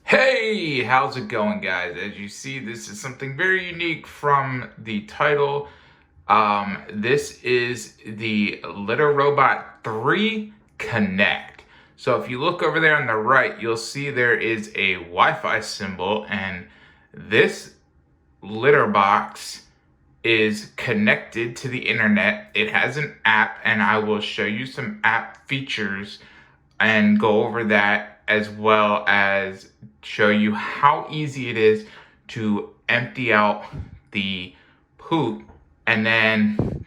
Hey, how's it going, guys? As you see, this is something very unique from the title. This is the Litter Robot 3 Connect. So if you look over there on the right, you'll see there is a Wi-Fi symbol, and this litter box is connected to the internet. It has an app, and I will show you some app features and go over that, as well as show you how easy it is to empty out the poop. And then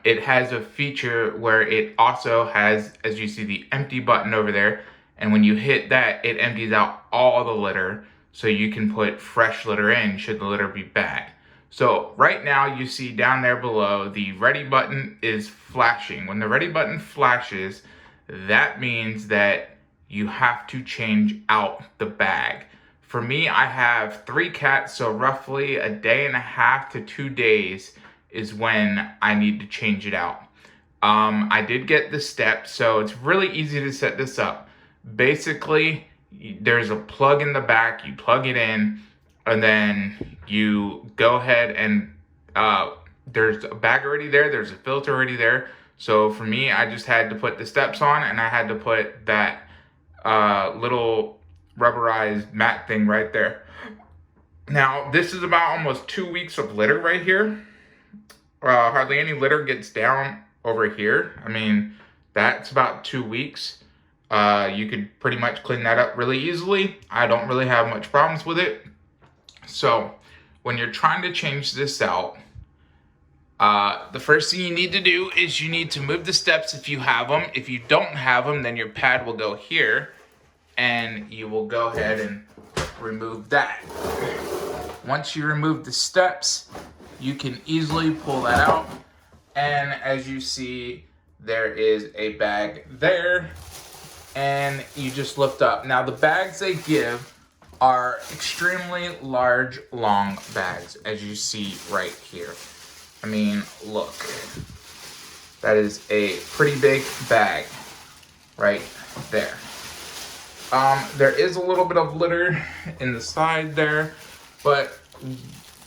it has a feature where it also has, as you see, the empty button over there, and when you hit that, it empties out all the litter, so you can put fresh litter in should the litter be bad. So right now you see down there below, the ready button is flashing. When the ready button flashes, that means that you have to change out the bag. For me, I have 3 cats, so roughly a day and a half to 2 days is when I need to change it out. I did get the steps, so it's really easy to set this up. Basically, there's a plug in the back, you plug it in, and then you go ahead and there's a bag already there, there's a filter already there. So for me, I just had to put the steps on, and I had to put that little rubberized mat thing right there. Now, this is about almost 2 weeks of litter right here. Hardly any litter gets down over here. I mean, that's about 2 weeks. You could pretty much clean that up really easily. I don't really have much problems with it. So when you're trying to change this out, the first thing you need to do is you need to move the steps if you have them. If you don't have them, then your pad will go here, and you will go ahead and remove that. Once you remove the steps, you can easily pull that out, and as you see, there is a bag there, and you just lift up. Now, the bags they give are extremely large, long bags, as you see right here. I mean, look, that is a pretty big bag right there. There is a little bit of litter in the side there, but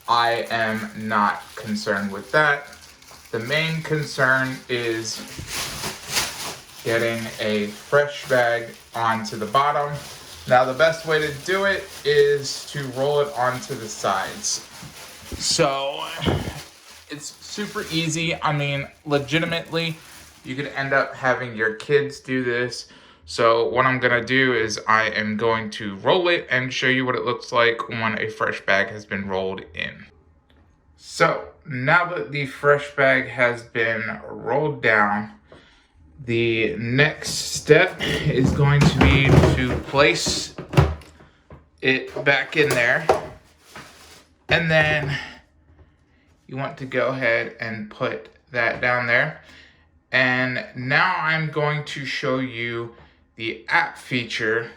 I am not concerned with that. The main concern is getting a fresh bag onto the bottom. Now, the best way to do it is to roll it onto the sides. So it's super easy. I mean, legitimately, you could end up having your kids do this. So what I'm gonna do is I am going to roll it and show you what it looks like when a fresh bag has been rolled in. So now that the fresh bag has been rolled down, the next step is going to be to place it back in there, and then you want to go ahead and put that down there. And now I'm going to show you the app feature,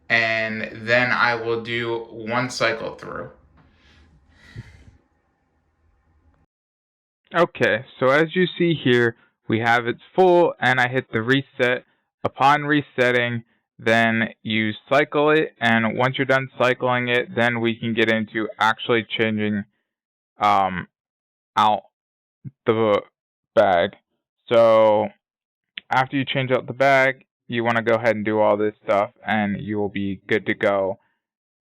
and then I will do one cycle through. Okay, so as you see here, we have it's full, and I hit the reset. Upon resetting, then you cycle it, and once you're done cycling it, then we can get into actually changing out the bag. So after you change out the bag, you want to go ahead and do all this stuff, and you will be good to go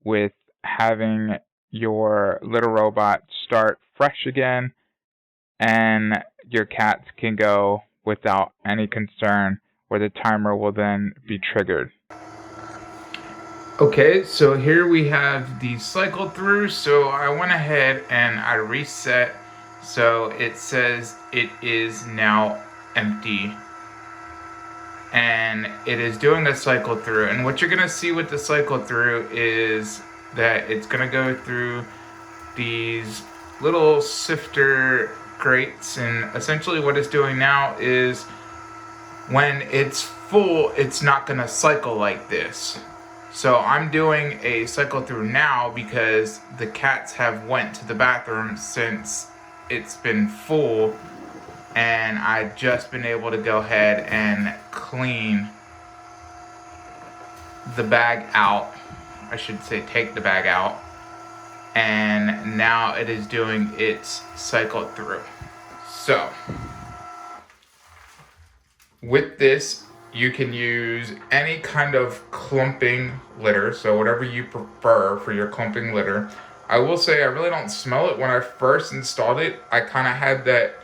with having your little robot start fresh again, and your cats can go without any concern, where the timer will then be triggered. Okay, so here we have the cycle through. So I went ahead and I reset. So it says it is now empty, and it is doing a cycle through. And what you're gonna see with the cycle through is that it's gonna go through these little sifter grates, and essentially what it's doing now is when it's full, it's not gonna cycle like this. So I'm doing a cycle through now because the cats have went to the bathroom since it's been full, and I've just been able to go ahead and clean the bag out. I should say take the bag out. And now it is doing its cycle through. So with this, you can use any kind of clumping litter, so whatever you prefer for your clumping litter. I will say I really don't smell it. When I first installed it, I kind of had that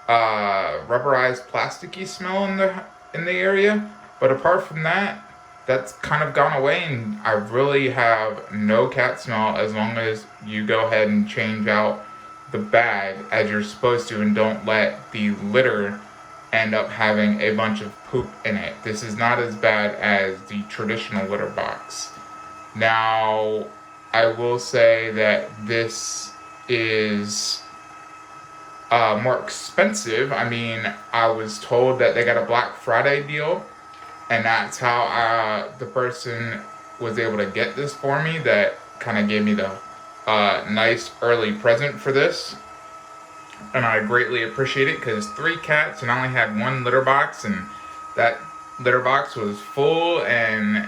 rubberized plasticky smell in the area, but apart from that, that's kind of gone away, and I really have no cat smell as long as you go ahead and change out the bag as you're supposed to and don't let the litter end up having a bunch of poop in it. This is not as bad as the traditional litter box. Now, I will say that this is more expensive. I mean, I was told that they got a Black Friday deal, and that's how the person was able to get this for me. That kind of gave me the nice early present for this. And I greatly appreciate it because 3 cats and I only had 1 litter box, and that litter box was full, and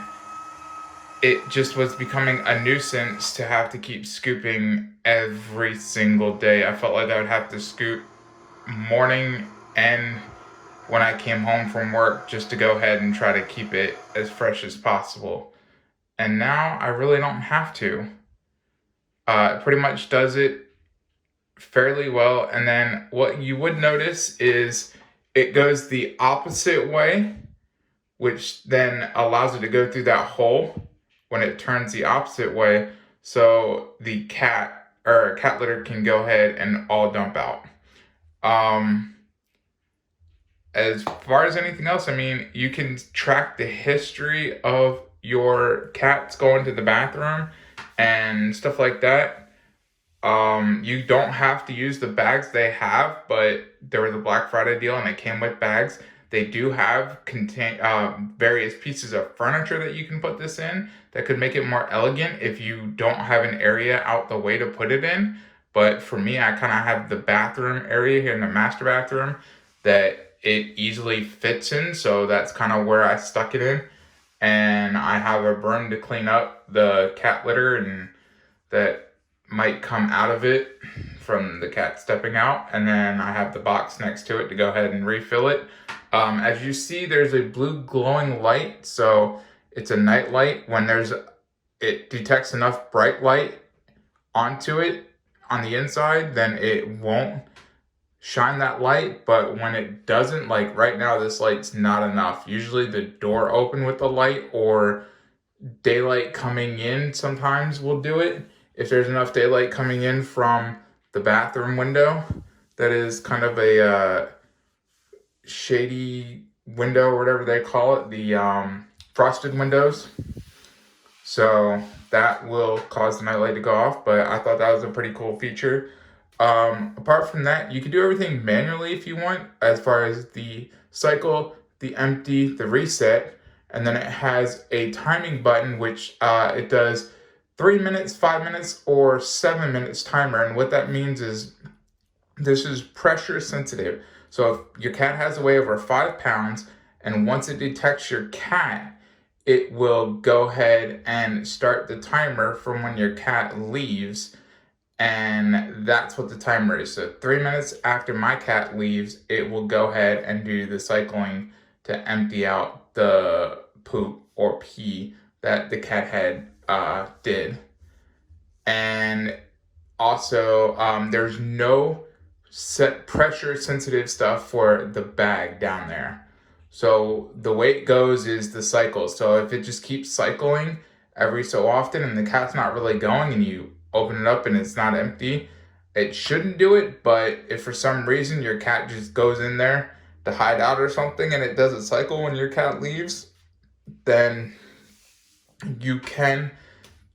it just was becoming a nuisance to have to keep scooping every single day. I felt like I would have to scoop morning and when I came home from work just to go ahead and try to keep it as fresh as possible. And now I really don't have to. It pretty much does it fairly well. And then what you would notice is it goes the opposite way, which then allows it to go through that hole when it turns the opposite way, so the cat litter can go ahead and all dump out. As far as anything else, I mean, you can track the history of your cats going to the bathroom and stuff like that. You don't have to use the bags they have, but there was a Black Friday deal and it came with bags. They do have various pieces of furniture that you can put this in that could make it more elegant if you don't have an area out the way to put it in. But for me, I kind of have the bathroom area here in the master bathroom that it easily fits in, so that's kind of where I stuck it in. And I have a broom to clean up the cat litter and that might come out of it from the cat stepping out, and then I have the box next to it to go ahead and refill it. As you see, there's a blue glowing light, so it's a night light. When it detects enough bright light onto it on the inside, then it won't shine that light. But when it doesn't, like right now, this light's not enough. Usually the door open with the light or daylight coming in sometimes will do it. If there's enough daylight coming in from the bathroom window, that is kind of a shady window or whatever they call it, the frosted windows. So that will cause the nightlight to go off, but I thought that was a pretty cool feature. Apart from that, you can do everything manually if you want, as far as the cycle, the empty, the reset, and then it has a timing button, which it does 3 minutes, 5 minutes, or 7 minutes timer. And what that means is this is pressure sensitive. So if your cat has a weight over 5 pounds, and once it detects your cat, it will go ahead and start the timer from when your cat leaves. And that's what the timer is. So 3 minutes after my cat leaves, it will go ahead and do the cycling to empty out the poop or pee that the cat had did. And also, there's no set pressure sensitive stuff for the bag down there. So the way it goes is the cycle. So if it just keeps cycling every so often and the cat's not really going and you open it up and it's not empty, it shouldn't do it. But if for some reason your cat just goes in there to hide out or something and it doesn't cycle when your cat leaves, then you can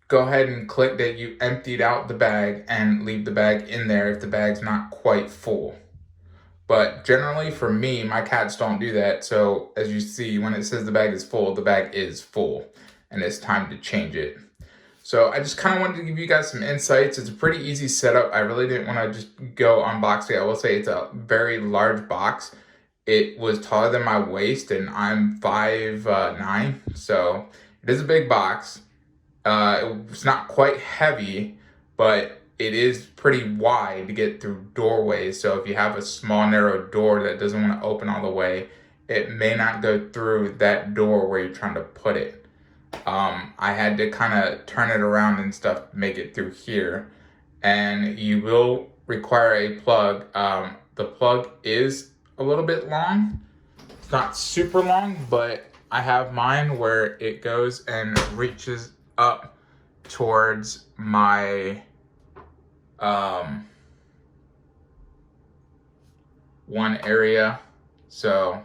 go ahead and click that you emptied out the bag and leave the bag in there if the bag's not quite full. But generally for me, my cats don't do that. So as you see, when it says the bag is full and it's time to change it. So I just kind of wanted to give you guys some insights. It's a pretty easy setup. I really didn't want to just go unbox it. I will say it's a very large box. It was taller than my waist and I'm 5'9", so It is a big box. It's not quite heavy, but it is pretty wide to get through doorways. So if you have a small, narrow door that doesn't want to open all the way, it may not go through that door where you're trying to put it. I had to kind of turn it around and stuff to make it through here. And you will require a plug. The plug is a little bit long. It's not super long, but I have mine where it goes and reaches up towards my one area. So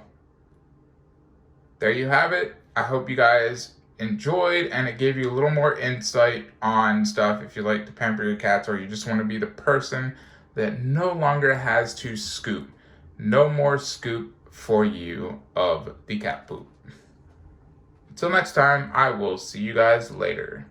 there you have it. I hope you guys enjoyed and it gave you a little more insight on stuff if you like to pamper your cats or you just want to be the person that no longer has to scoop. No more scoop for you of the cat poop. Until next time, I will see you guys later.